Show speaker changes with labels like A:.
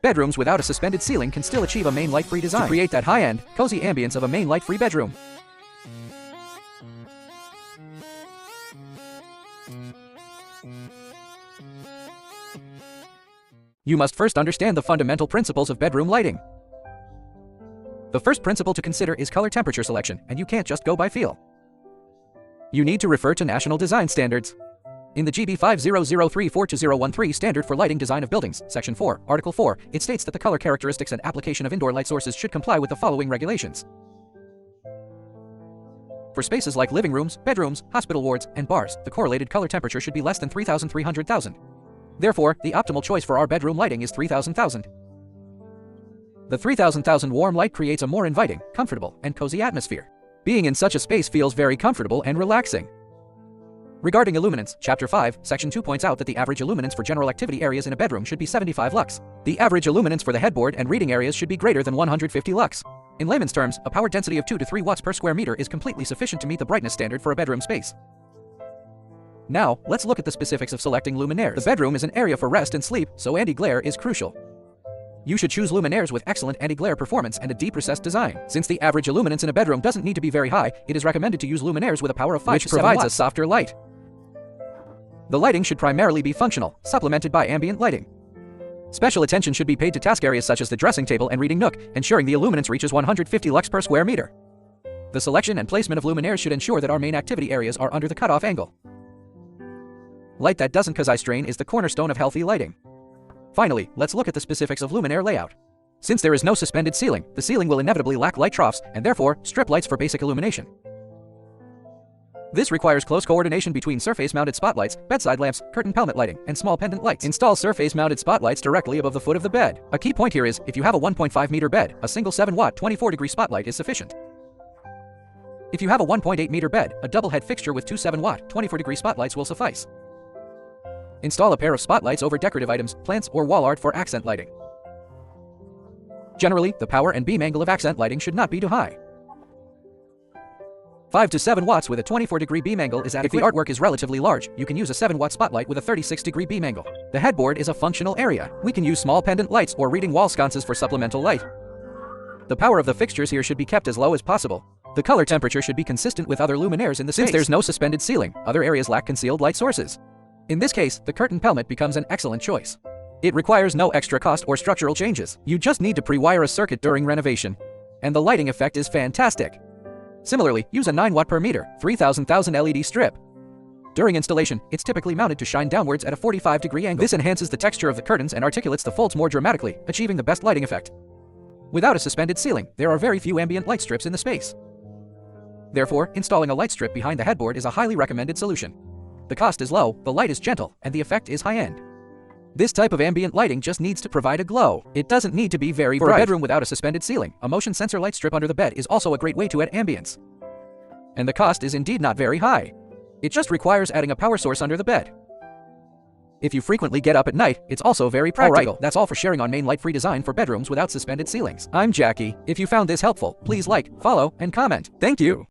A: Bedrooms without a suspended ceiling can still achieve a main light-free design to create that high-end, cozy ambience of a main light-free bedroom. You must first understand the fundamental principles of bedroom lighting. The first principle to consider is color temperature selection, and you can't just go by feel. You need to refer to national design standards. In the GB 50034213 Standard for Lighting Design of Buildings, Section 4, Article 4, it states that the color characteristics and application of indoor light sources should comply with the following regulations. For spaces like living rooms, bedrooms, hospital wards, and bars, the correlated color temperature should be less than 3,300,000. Therefore, the optimal choice for our bedroom lighting is 3,000,000. The 3,000,000 warm light creates a more inviting, comfortable, and cozy atmosphere. Being in such a space feels very comfortable and relaxing. Regarding illuminance, Chapter 5, Section 2 points out that the average illuminance for general activity areas in a bedroom should be 75 lux. The average illuminance for the headboard and reading areas should be greater than 150 lux. In layman's terms, a power density of 2 to 3 watts per square meter is completely sufficient to meet the brightness standard for a bedroom space. Now, let's look at the specifics of selecting luminaires. The bedroom is an area for rest and sleep, so anti-glare is crucial. You should choose luminaires with excellent anti-glare performance and a deep recessed design. Since the average illuminance in a bedroom doesn't need to be very high, it is recommended to use luminaires with a power of 5 to 7 watts, which provides a softer light. The lighting should primarily be functional, supplemented by ambient lighting. Special attention should be paid to task areas such as the dressing table and reading nook, ensuring the illuminance reaches 150 lux per square meter. The selection and placement of luminaires should ensure that our main activity areas are under the cutoff angle. Light that doesn't cause eye strain is the cornerstone of healthy lighting. Finally, let's look at the specifics of luminaire layout. Since there is no suspended ceiling, the ceiling will inevitably lack light troughs, and therefore, strip lights for basic illumination. This requires close coordination between surface-mounted spotlights, bedside lamps, curtain pelmet lighting, and small pendant lights. Install surface-mounted spotlights directly above the foot of the bed. A key point here is, if you have a 1.5 meter bed, a single 7-watt 24-degree spotlight is sufficient. If you have a 1.8 meter bed, a double head fixture with two 7-watt 24-degree spotlights will suffice. Install a pair of spotlights over decorative items, plants, or wall art for accent lighting. Generally, the power and beam angle of accent lighting should not be too high. 5 to 7 watts with a 24-degree beam angle is adequate. If the artwork is relatively large, you can use a 7-watt spotlight with a 36-degree beam angle. The headboard is a functional area. We can use small pendant lights or reading wall sconces for supplemental light. The power of the fixtures here should be kept as low as possible. The color temperature should be consistent with other luminaires in the space. Since there's no suspended ceiling, other areas lack concealed light sources. In this case, the curtain pelmet becomes an excellent choice. It requires no extra cost or structural changes. You just need to pre-wire a circuit during renovation. And the lighting effect is fantastic. Similarly, use a 9-watt per meter, 3,000,000 LED strip. During installation, it's typically mounted to shine downwards at a 45-degree angle. This enhances the texture of the curtains and articulates the folds more dramatically, achieving the best lighting effect. Without a suspended ceiling, there are very few ambient light strips in the space. Therefore, installing a light strip behind the headboard is a highly recommended solution. The cost is low, the light is gentle, and the effect is high-end. This type of ambient lighting just needs to provide a glow. It doesn't need to be very bright. For a bedroom without a suspended ceiling, a motion sensor light strip under the bed is also a great way to add ambience. And the cost is indeed not very high. It just requires adding a power source under the bed. If you frequently get up at night, it's also very practical. Alright, that's all for sharing on main light-free design for bedrooms without suspended ceilings. I'm Jackie. If you found this helpful, please like, follow, and comment. Thank you.